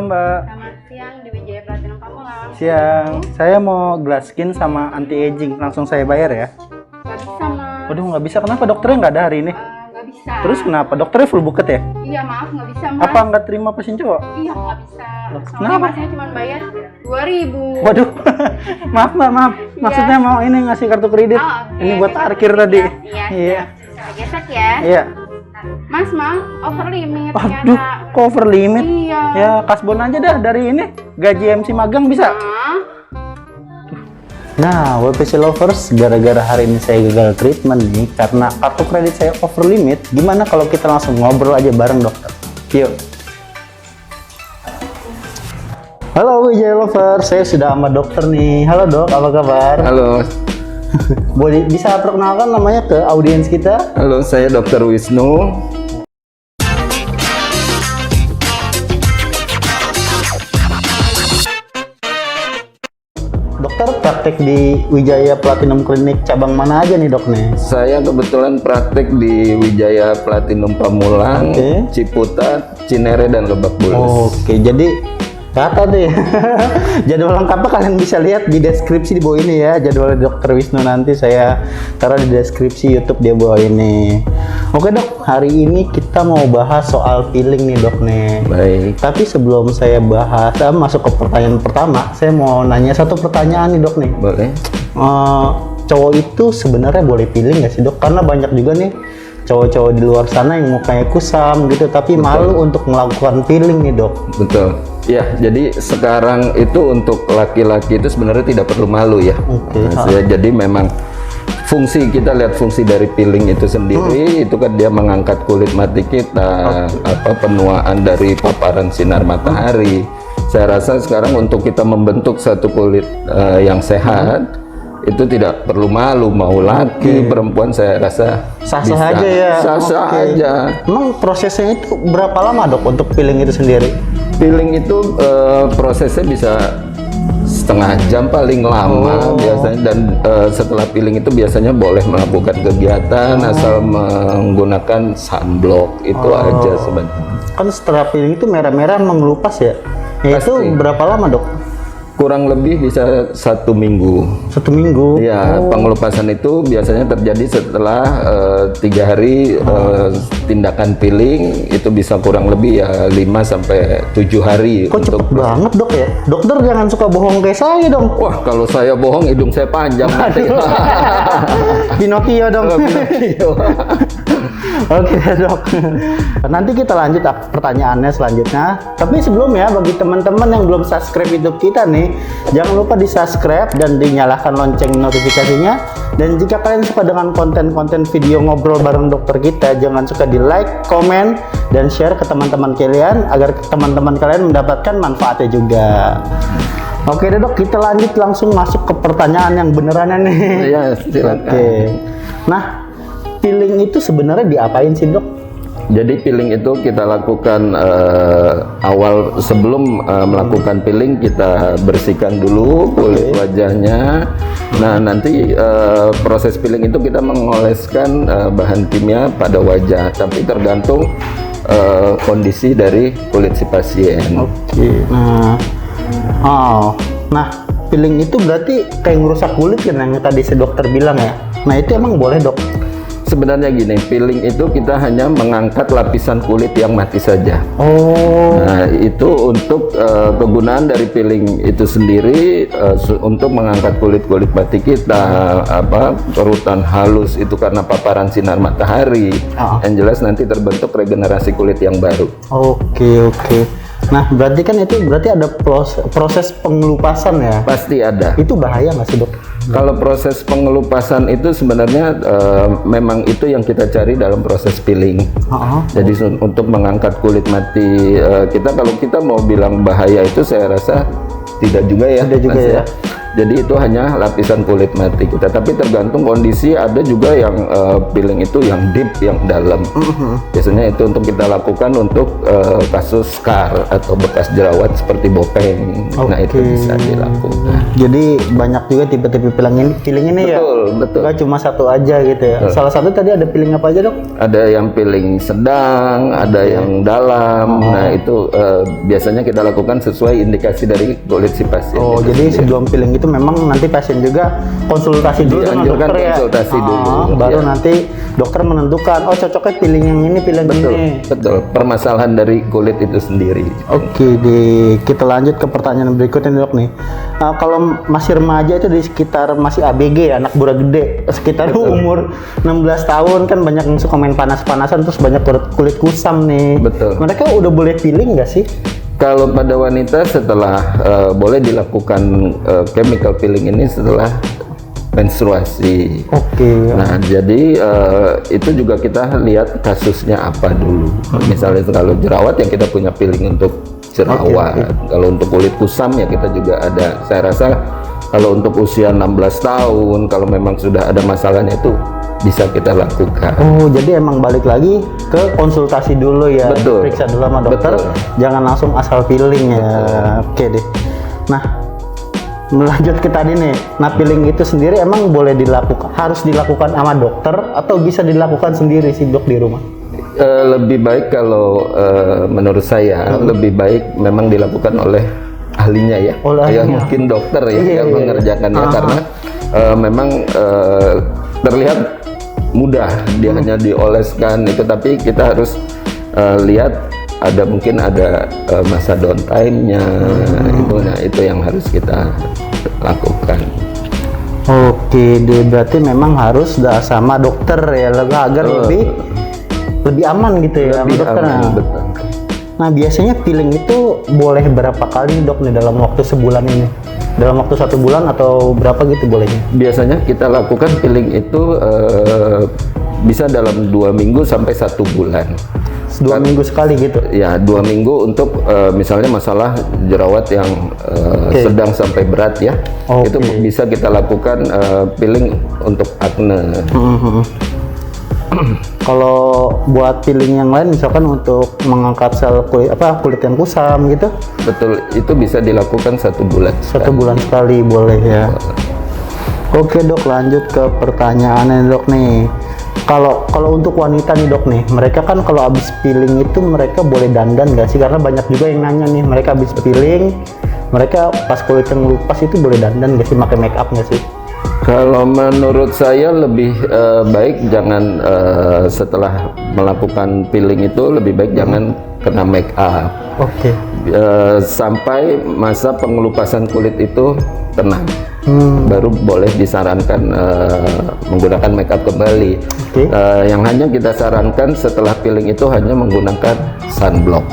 Mbak. Selamat siang di Wijaya Platinum Pamulang. Siang. Saya mau glass skin sama anti aging. Langsung saya bayar ya? Gak bisa, Mas. Waduh, nggak bisa. Kenapa dokternya nggak ada hari ini? Gak bisa. Terus kenapa? Dokternya full buket ya? Iya, maaf nggak bisa, Mas. Apa nggak terima pasien cowok? Iya, nggak bisa. Soalnya kenapa? Masnya cuma bayar 2.000. Waduh, maaf Mbak, maaf. Maksudnya mau ini ngasih kartu kredit. Oh, oke. Ini buat Besok parkir ya. tadi. Iya. Iya. Saya gesek ya. Iya. Mas, over limit Aduh, ternyata. cover limit. Iya. Ya, kasbon aja dah dari ini. Gaji MC magang bisa. Nah, WPC Lovers, gara-gara hari ini saya gagal treatment nih karena kartu kredit saya over limit. Gimana kalau kita langsung ngobrol aja bareng dokter? Yuk. Halo Wijaya Lovers, saya sudah sama dokter nih. Halo dok, apa kabar? Halo, Boleh bisa perkenalkan namanya ke audiens kita? halo, saya Dr. Wisnu. Dokter praktek di Wijaya Platinum Clinic cabang mana aja nih dok nih? Saya kebetulan praktek di Wijaya Platinum Pamulang, Oke. Ciputat, Cinere, dan Lebak Bulus. Oke, jadi kata deh. Jadwal lengkapnya kalian bisa lihat di deskripsi di bawah ini ya. Jadwal Dokter Wisnu nanti saya taruh di deskripsi YouTube dia bawah ini. Oke dok, hari ini kita mau bahas soal peeling nih dok nih. Baik, Tapi sebelum saya bahas, masuk ke pertanyaan pertama, saya mau nanya satu pertanyaan nih dok nih. boleh. Cowok itu sebenarnya boleh peeling nggak sih dok? Karena banyak juga nih cowok-cowok di luar sana yang mukanya kusam gitu, tapi malu untuk melakukan peeling nih dok. Betul. Ya, jadi sekarang itu untuk laki-laki itu sebenarnya tidak perlu malu ya. Oke. Jadi memang fungsi, kita lihat fungsi dari peeling itu sendiri, itu kan dia mengangkat kulit mati kita, penuaan dari paparan sinar matahari. Saya rasa sekarang untuk kita membentuk satu kulit yang sehat, itu tidak perlu malu, mau laki, perempuan, saya rasa Sah-sah aja ya. Sah-sah Oke. aja. Emang prosesnya itu berapa lama dok untuk peeling itu sendiri? Peeling itu prosesnya bisa setengah jam paling lama biasanya, dan setelah peeling itu biasanya boleh melakukan kegiatan asal menggunakan sunblock itu aja sebenarnya. Kan setelah peeling itu merah-merah mengelupas ya? Ya itu Pasti. berapa lama dok? Kurang lebih bisa 1 minggu. 1 minggu? Ya, pengelupasan itu biasanya terjadi setelah 3 hari tindakan peeling, itu bisa kurang lebih ya 5 sampai 7 hari. Kok cepet banget dok ya? Dokter jangan suka bohong kayak saya dong. Wah, kalau saya bohong hidung saya panjang nanti. Pinocchio dong. Oke dok. Nanti kita lanjut pertanyaannya selanjutnya. Tapi sebelumnya bagi teman-teman yang belum subscribe YouTube kita nih, jangan lupa di subscribe dan dinyalakan lonceng notifikasinya. Dan jika kalian suka dengan konten-konten video ngobrol bareng dokter kita, jangan suka di like, komen, dan share ke teman-teman kalian agar teman-teman kalian mendapatkan manfaatnya juga. Oke deh dok, kita lanjut langsung masuk ke pertanyaan yang beneran nih. Ya, silakan. Oke. Nah, peeling itu sebenarnya diapain sih dok? Jadi peeling itu kita lakukan awal sebelum melakukan peeling, kita bersihkan dulu kulit wajahnya. Nah, nanti proses peeling itu kita mengoleskan bahan kimia pada wajah, tapi tergantung kondisi dari kulit si pasien. Oke. Nah, peeling itu berarti kayak ngerusak kulit kan yang tadi si dokter bilang ya. Nah, itu emang boleh dok? Sebenarnya gini, peeling itu kita hanya mengangkat lapisan kulit yang mati saja. Oh. Nah, itu untuk kegunaan dari peeling itu sendiri, untuk mengangkat kulit-kulit mati kita, kerutan halus itu karena paparan sinar matahari. Yang jelas nanti terbentuk regenerasi kulit yang baru. Oke. Nah, berarti kan itu ada proses pengelupasan ya? Pasti ada. Itu bahaya nggak sih dok? Kalau proses pengelupasan itu sebenarnya memang itu yang kita cari dalam proses peeling. Jadi untuk mengangkat kulit mati kita, kalau kita mau bilang bahaya itu saya rasa tidak juga ya. Tidak juga ya. Jadi itu hanya lapisan kulit mati kita. Tapi tergantung kondisi, ada juga yang peeling itu yang deep, yang dalam. Biasanya itu untuk kita lakukan untuk kasus scar atau bekas jerawat seperti bopeng. Nah itu bisa dilakukan. Jadi banyak juga tipe-tipe peeling ini ya. Betul. Nggak cuma satu aja gitu ya. Salah satu tadi ada peeling apa aja, Dok? Ada yang peeling sedang, ada yang dalam. Nah itu biasanya kita lakukan sesuai indikasi dari kulit si pasien. Oh, jadi sebelum peeling itu memang nanti pasien juga konsultasi dulu dengan Dianjurkan dokter ya. konsultasi dulu. Baru Ya. nanti dokter menentukan, oh cocoknya peeling yang ini, peeling ini. Betul. Permasalahan dari kulit itu sendiri. Oke, kita lanjut ke pertanyaan berikutnya nih, Dok nih. Kalau masih remaja itu di sekitar masih ABG ya, anak bura gede, sekitar umur 16 tahun kan banyak yang suka main panas-panasan, terus banyak kulit kusam nih. Betul. Mereka udah boleh peeling nggak sih? Kalau pada wanita setelah boleh dilakukan chemical peeling ini setelah menstruasi. Oke. Nah, jadi itu juga kita lihat kasusnya apa dulu. Misalnya kalau jerawat yang kita punya peeling untuk jerawat. Kalau untuk kulit kusam ya kita juga ada. Saya rasa kalau untuk usia 16 tahun, kalau memang sudah ada masalahnya itu bisa kita lakukan. Oh, jadi emang balik lagi ke konsultasi dulu ya. Betul. Periksa dulu sama dokter. Betul. Jangan langsung asal peeling ya. Oke deh. Nah, melanjut ke tadi nih. Nah, peeling itu sendiri emang boleh dilakukan, harus dilakukan sama dokter atau bisa dilakukan sendiri sih, Dok, di rumah? Lebih baik kalau menurut saya lebih baik memang dilakukan oleh ahlinya ya. Ya mungkin dokter ya yang mengerjakannya karena memang terlihat mudah, dia hanya dioleskan itu, tapi kita harus lihat mungkin ada masa downtime-nya itu. Nah itu yang harus kita lakukan. Oke deh, berarti memang harus sama dokter ya, agar lebih aman gitu ya sama dokter. Betul. Nah biasanya peeling itu boleh berapa kali, Dok, nih dalam waktu sebulan ini? Dalam waktu 1 bulan atau berapa gitu bolehnya? Biasanya kita lakukan peeling itu bisa dalam 2 minggu sampai 1 bulan. 2 minggu sekali gitu? Ya, 2 minggu untuk misalnya masalah jerawat yang sedang sampai berat ya. Itu bisa kita lakukan peeling untuk akne. Kalau buat peeling yang lain, misalkan untuk mengangkat sel kulit yang kusam gitu? Betul, itu bisa dilakukan 1 bulan. 1 bulan sekali boleh ya. Oke, Dok, lanjut ke pertanyaannya, Dok nih. Kalau untuk wanita nih, Dok nih, mereka kan kalau habis peeling itu mereka boleh dandan nggak sih? Karena banyak juga yang nanya nih, mereka habis peeling, mereka pas kulit yang lupas itu boleh dandan nggak sih, pakai make up nggak sih? Kalau menurut saya lebih baik jangan setelah melakukan peeling itu lebih baik jangan kena make up. Sampai masa pengelupasan kulit itu tenang. Baru boleh disarankan menggunakan make up kembali. Yang hanya kita sarankan setelah peeling itu hanya menggunakan sunblock.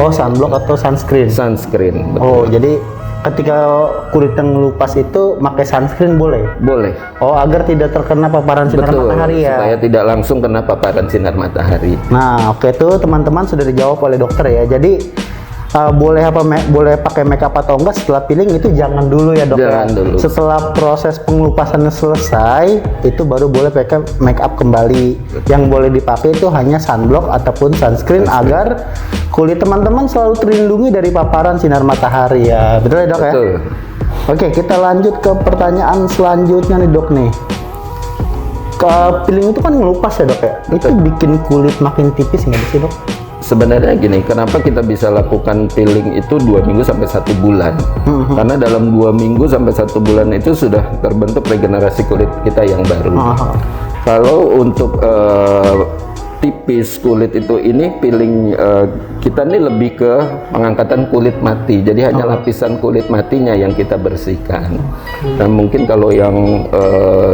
Oh, sunblock atau sunscreen? Sunscreen, betul. Oh, jadi ketika kulit yang lupas itu pakai sunscreen boleh? Boleh. Oh, agar tidak terkena paparan sinar matahari ya? Supaya tidak langsung kena paparan sinar matahari. Nah, oke, tuh teman-teman sudah dijawab oleh dokter ya. Jadi boleh pakai makeup atau enggak setelah peeling itu jangan dulu ya, Dok. Jangan dulu. Setelah proses pengelupasannya selesai itu baru boleh pakai makeup kembali. Yang boleh dipakai itu hanya sunblock ataupun sunscreen agar kulit teman-teman selalu terlindungi dari paparan sinar matahari ya. Betul ya, Dok? Betul. Ya? Oke, kita lanjut ke pertanyaan selanjutnya nih, Dok nih. Peeling itu kan ngelupas ya, Dok ya? Itu bikin kulit makin tipis nggak sih, Dok? Sebenarnya gini, kenapa kita bisa lakukan peeling itu 2 minggu sampai 1 bulan? Karena dalam 2 minggu sampai 1 bulan itu sudah terbentuk regenerasi kulit kita yang baru. Kalau untuk tipis kulit itu ini peeling kita nih lebih ke pengangkatan kulit mati. Jadi hanya lapisan kulit matinya yang kita bersihkan. Dan mungkin kalau yang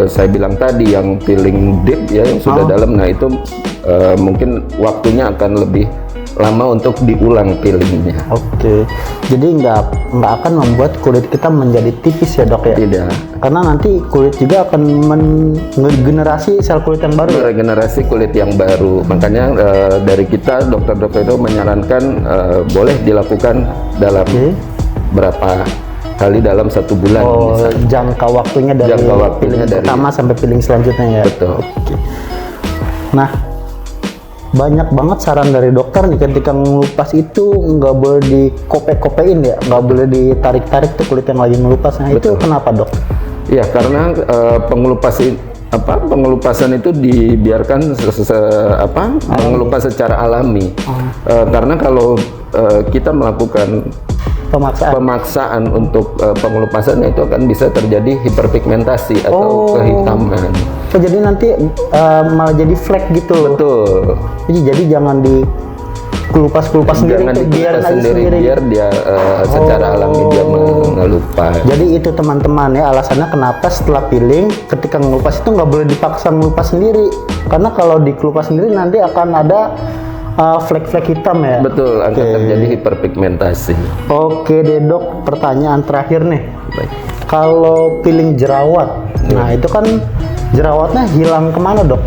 saya bilang tadi yang peeling deep ya yang sudah dalam, nah itu mungkin waktunya akan lebih lama untuk diulang peelingnya. Oke, jadi nggak akan membuat kulit kita menjadi tipis ya, Dok ya? Tidak. Karena nanti kulit juga akan menggenerasi sel kulit yang baru. Regenerasi kulit yang baru. Makanya dari kita dokter-dokter itu menyarankan boleh dilakukan dalam berapa kali dalam 1 bulan. Oh, misalnya. jangka waktunya dari Jangka waktunya peeling dari- pertama sampai peeling selanjutnya ya. Betul. Nah, banyak banget saran dari dokter nih ketika ngelupas itu nggak boleh dikope-kopein ya, nggak boleh ditarik-tarik tuh kulit yang lagi ngelupas. Nah, itu kenapa dok? Ya, karena pengelupasan itu dibiarkan mengelupas secara alami. Karena kalau kita melakukan pemaksaan untuk pengelupasan itu akan bisa terjadi hiperpigmentasi atau kehitaman. Oh, jadi nanti malah jadi flek gitu. Betul. Jadi jangan dikelupas-kelupas sendiri, Jangan tuh, biarin dikelupas aja sendiri, biar dia secara alami dia mengelupas. Jadi itu teman-teman ya alasannya kenapa setelah peeling ketika ngelupas itu nggak boleh dipaksa ngelupas sendiri, karena kalau dikelupas sendiri nanti akan ada flek-flek hitam ya. Betul, akan terjadi hiperpigmentasi. Oke deh dok, pertanyaan terakhir nih. Baik. Kalau peeling jerawat, nah itu kan jerawatnya hilang kemana dok?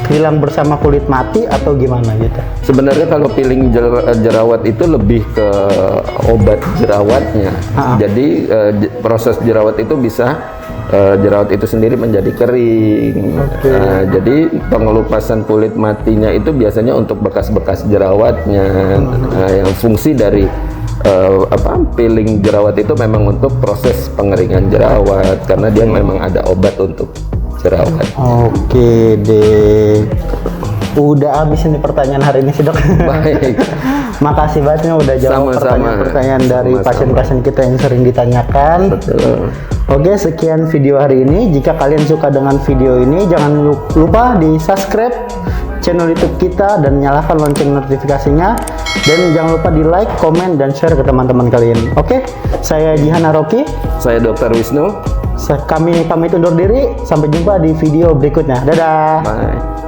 Hilang bersama kulit mati atau gimana gitu? Sebenarnya kalau peeling jerawat itu lebih ke obat jerawatnya. Jadi proses jerawat itu bisa jerawat itu sendiri menjadi kering. Jadi pengelupasan kulit matinya itu biasanya untuk bekas-bekas jerawatnya. Yang fungsi dari peeling jerawat itu memang untuk proses pengeringan jerawat, karena dia memang ada obat untuk jerawat. Oke deh. Udah habis ini pertanyaan hari ini sih dok. Baik. Makasih banget nih udah jawab pertanyaan-pertanyaan dari pasien-pasien kita yang sering ditanyakan. Betul. Oke, sekian video hari ini. Jika kalian suka dengan video ini, jangan lupa di subscribe channel YouTube kita dan nyalakan lonceng notifikasinya. Dan jangan lupa di like, komen, dan share ke teman-teman kalian. Oke, saya Jihan Aroki. Saya Dr. Wisnu. Kami pamit undur diri. Sampai jumpa di video berikutnya. Dadah. Bye.